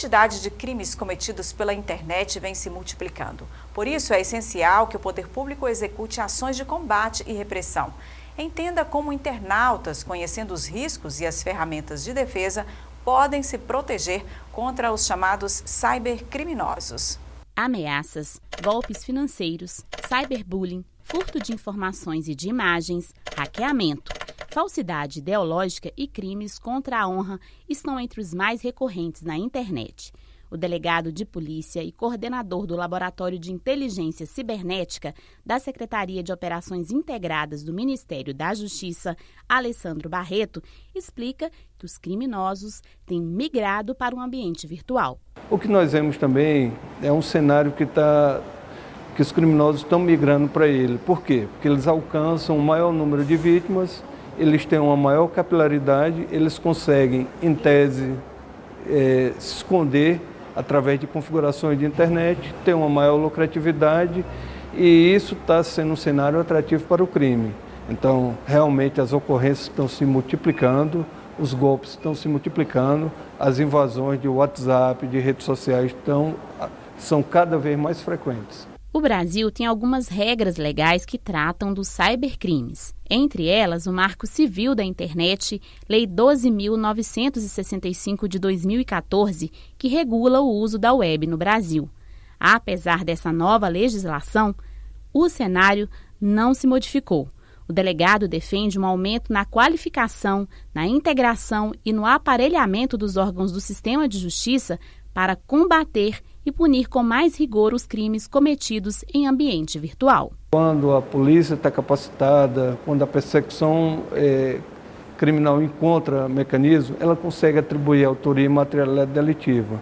quantidade de crimes cometidos pela internet vem se multiplicando. Por isso, é essencial que o poder público execute ações de combate e repressão. Entenda como internautas, conhecendo os riscos e as ferramentas de defesa, podem se proteger contra os chamados cybercriminosos. Ameaças, golpes financeiros, cyberbullying, furto de informações e de imagens, hackeamento, falsidade ideológica e crimes contra a honra estão entre os mais recorrentes na internet. O delegado de polícia e coordenador do Laboratório de Inteligência Cibernética da Secretaria de Operações Integradas do Ministério da Justiça, Alessandro Barreto, explica que os criminosos têm migrado para o ambiente virtual. O que nós vemos também é um cenário que os criminosos estão migrando para ele. Por quê? Porque eles alcançam um maior número de vítimas, eles têm uma maior capilaridade, eles conseguem, em tese, se esconder através de configurações de internet, ter uma maior lucratividade e isso está sendo um cenário atrativo para o crime. Então, realmente as ocorrências estão se multiplicando, os golpes estão se multiplicando, as invasões de WhatsApp, de redes sociais são cada vez mais frequentes. O Brasil tem algumas regras legais que tratam dos cybercrimes. Entre elas, o Marco Civil da Internet, Lei 12.965 de 2014, que regula o uso da web no Brasil. Apesar dessa nova legislação, o cenário não se modificou. O delegado defende um aumento na qualificação, na integração e no aparelhamento dos órgãos do sistema de justiça para combater e punir com mais rigor os crimes cometidos em ambiente virtual. Quando a polícia está capacitada, quando a persecução criminal encontra mecanismo, ela consegue atribuir autoria e materialidade delitiva.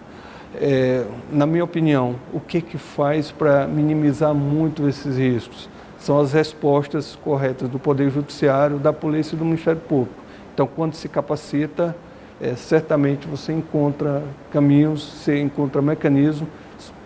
Na minha opinião, o que faz para minimizar muito esses riscos? São as respostas corretas do Poder Judiciário, da Polícia e do Ministério Público. Então, quando se capacita, certamente você encontra caminhos, você encontra mecanismos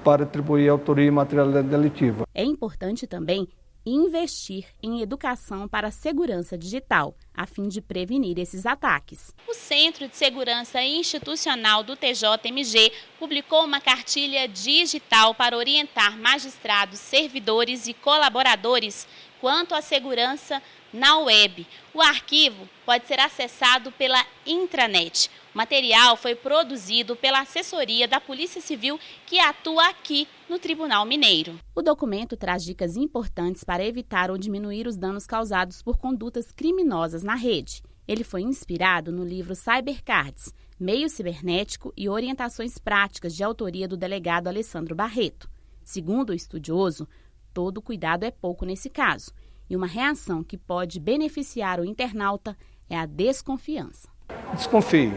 para atribuir autoria e materialidade delitiva. É importante também investir em educação para a segurança digital, a fim de prevenir esses ataques. O Centro de Segurança Institucional do TJMG publicou uma cartilha digital para orientar magistrados, servidores e colaboradores quanto à segurança na web. O arquivo pode ser acessado pela intranet. O material foi produzido pela assessoria da Polícia Civil que atua aqui no Tribunal Mineiro. O documento traz dicas importantes para evitar ou diminuir os danos causados por condutas criminosas na rede. Ele foi inspirado no livro Cybercards, Meio Cibernético e Orientações Práticas, de autoria do delegado Alessandro Barreto. Segundo o estudioso, todo cuidado é pouco nesse caso. E uma reação que pode beneficiar o internauta é a desconfiança. Desconfie,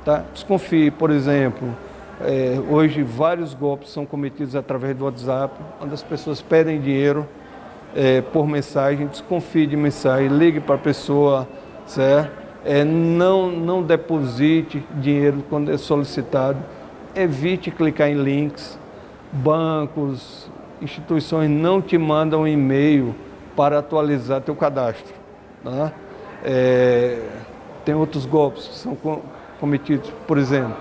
tá? Desconfie, por exemplo, hoje vários golpes são cometidos através do WhatsApp, onde as pessoas pedem dinheiro por mensagem. Desconfie de mensagem, ligue para a pessoa, certo? Não deposite dinheiro quando é solicitado, evite clicar em links. Bancos, instituições não te mandam e-mail para atualizar teu cadastro. Tá? Tem outros golpes que são cometidos, por exemplo,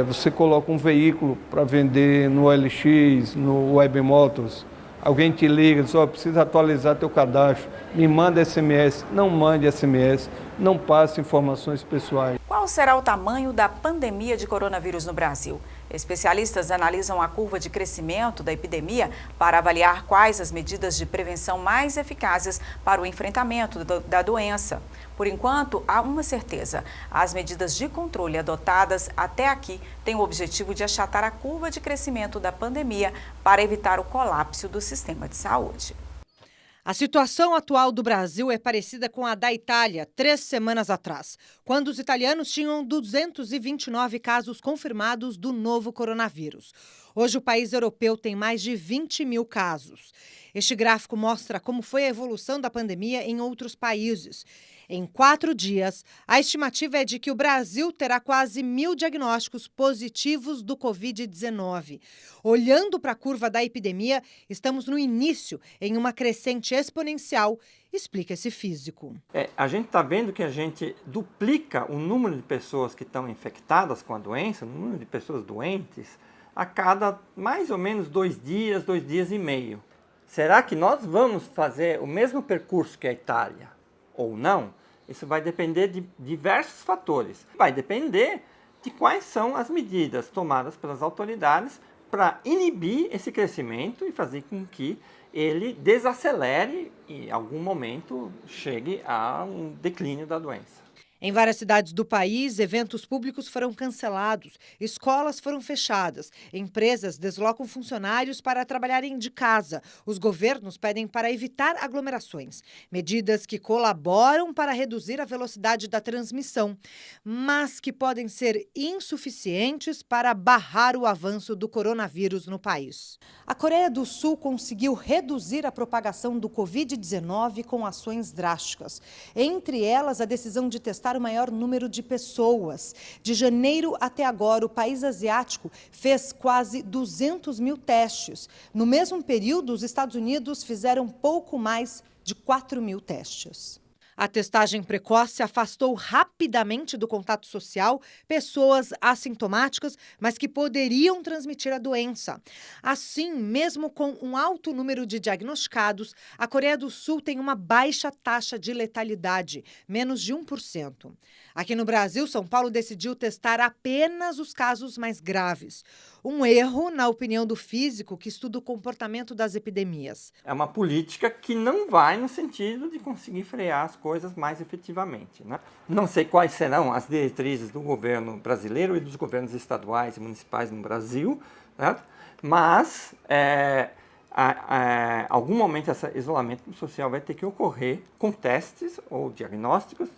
você coloca um veículo para vender no OLX, no Web Motors, alguém te liga, diz, precisa atualizar teu cadastro, me manda SMS, não mande SMS, não passe informações pessoais. Qual será o tamanho da pandemia de coronavírus no Brasil? Especialistas analisam a curva de crescimento da epidemia para avaliar quais as medidas de prevenção mais eficazes para o enfrentamento da doença. Por enquanto, há uma certeza: as medidas de controle adotadas até aqui têm o objetivo de achatar a curva de crescimento da pandemia para evitar o colapso do sistema de saúde. A situação atual do Brasil é parecida com a da Itália, 3 semanas atrás, quando os italianos tinham 229 casos confirmados do novo coronavírus. Hoje, o país europeu tem mais de 20 mil casos. Este gráfico mostra como foi a evolução da pandemia em outros países. Em 4 dias, a estimativa é de que o Brasil terá quase 1.000 diagnósticos positivos do Covid-19. Olhando para a curva da epidemia, estamos no início, em uma crescente exponencial, explica esse físico. A gente está vendo que a gente duplica o número de pessoas que estão infectadas com a doença, o número de pessoas doentes, a cada mais ou menos 2 dias e meio. Será que nós vamos fazer o mesmo percurso que a Itália ou não? Isso vai depender de diversos fatores. Vai depender de quais são as medidas tomadas pelas autoridades para inibir esse crescimento e fazer com que ele desacelere e, em algum momento, chegue a um declínio da doença. Em várias cidades do país, eventos públicos foram cancelados, escolas foram fechadas, empresas deslocam funcionários para trabalharem de casa. Os governos pedem para evitar aglomerações, medidas que colaboram para reduzir a velocidade da transmissão, mas que podem ser insuficientes para barrar o avanço do coronavírus no país. A Coreia do Sul conseguiu reduzir a propagação do Covid-19 com ações drásticas. Entre elas, a decisão de testar o maior número de pessoas. De janeiro até agora, o país asiático fez quase 200 mil testes. No mesmo período, os Estados Unidos fizeram pouco mais de 4 mil testes. A testagem precoce afastou rapidamente do contato social pessoas assintomáticas, mas que poderiam transmitir a doença. Assim, mesmo com um alto número de diagnosticados, a Coreia do Sul tem uma baixa taxa de letalidade, menos de 1%. Aqui no Brasil, São Paulo decidiu testar apenas os casos mais graves. Um erro, na opinião do físico que estuda o comportamento das epidemias. É uma política que não vai no sentido de conseguir frear as coisas mais efetivamente, né? Não sei quais serão as diretrizes do governo brasileiro e dos governos estaduais e municipais no Brasil, né? Mas, algum momento, esse isolamento social vai ter que ocorrer com testes ou diagnósticos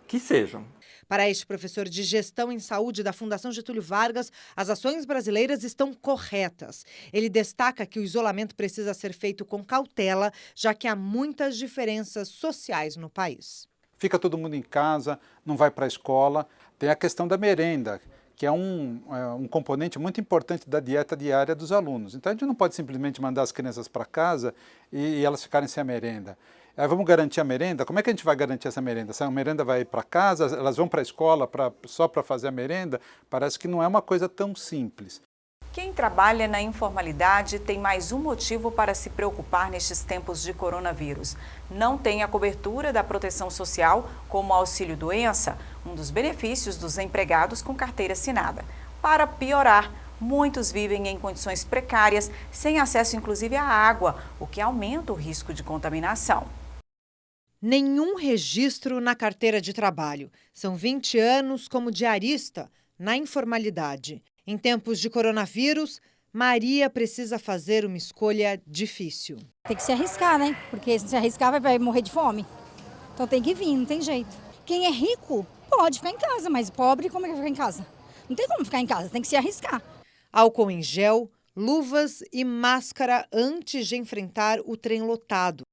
que sejam. Para este professor de Gestão em Saúde da Fundação Getúlio Vargas, as ações brasileiras estão corretas. Ele destaca que o isolamento precisa ser feito com cautela, já que há muitas diferenças sociais no país. Fica todo mundo em casa, não vai para a escola. Tem a questão da merenda, que é um componente muito importante da dieta diária dos alunos. Então, a gente não pode simplesmente mandar as crianças para casa e elas ficarem sem a merenda. Aí vamos garantir a merenda? Como é que a gente vai garantir essa merenda? Se a merenda vai para casa, elas vão para a escola só para fazer a merenda? Parece que não é uma coisa tão simples. Quem trabalha na informalidade tem mais um motivo para se preocupar nestes tempos de coronavírus. Não tem a cobertura da proteção social, como o auxílio-doença, um dos benefícios dos empregados com carteira assinada. Para piorar, muitos vivem em condições precárias, sem acesso inclusive à água, o que aumenta o risco de contaminação. Nenhum registro na carteira de trabalho. São 20 anos como diarista na informalidade. Em tempos de coronavírus, Maria precisa fazer uma escolha difícil. Tem que se arriscar, né? Porque se arriscar vai morrer de fome. Então tem que vir, não tem jeito. Quem é rico pode ficar em casa, mas pobre como é que vai ficar em casa? Não tem como ficar em casa, tem que se arriscar. Álcool em gel, luvas e máscara antes de enfrentar o trem lotado.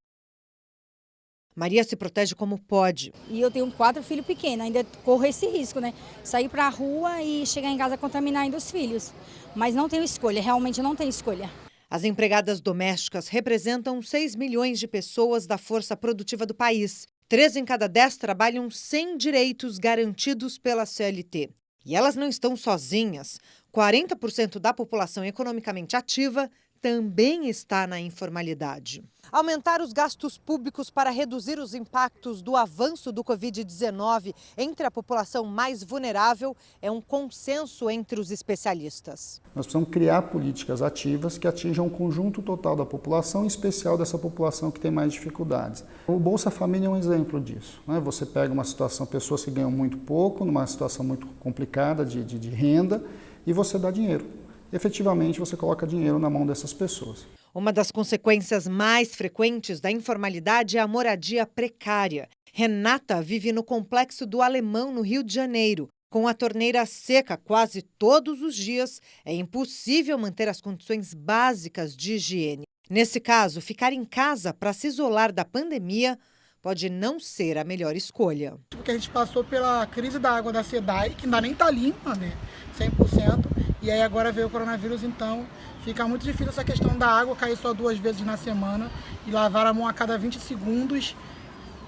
Maria se protege como pode. E eu tenho 4 filhos pequenos, ainda corro esse risco, né? Sair para a rua e chegar em casa contaminar ainda os filhos. Mas não tenho escolha, realmente não tenho escolha. As empregadas domésticas representam 6 milhões de pessoas da força produtiva do país. 3 em cada 10 trabalham sem direitos garantidos pela CLT. E elas não estão sozinhas. 40% da população economicamente ativa também está na informalidade. Aumentar os gastos públicos para reduzir os impactos do avanço do Covid-19 entre a população mais vulnerável é um consenso entre os especialistas. Nós precisamos criar políticas ativas que atinjam o conjunto total da população, em especial dessa população que tem mais dificuldades. O Bolsa Família é um exemplo disso, né? Você pega uma situação, pessoas que ganham muito pouco, numa situação muito complicada de renda, e você dá dinheiro. Efetivamente, você coloca dinheiro na mão dessas pessoas. Uma das consequências mais frequentes da informalidade é a moradia precária. Renata vive no Complexo do Alemão, no Rio de Janeiro. Com a torneira seca quase todos os dias, é impossível manter as condições básicas de higiene. Nesse caso, ficar em casa para se isolar da pandemia pode não ser a melhor escolha. Porque a gente passou pela crise da água da SEDAI, que ainda nem está limpa, né? 100%, e aí agora veio o coronavírus, então fica muito difícil essa questão da água cair só 2 vezes na semana e lavar a mão a cada 20 segundos.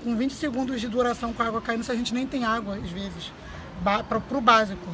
Com 20 segundos de duração com a água caindo, se a gente nem tem água, às vezes, para o básico.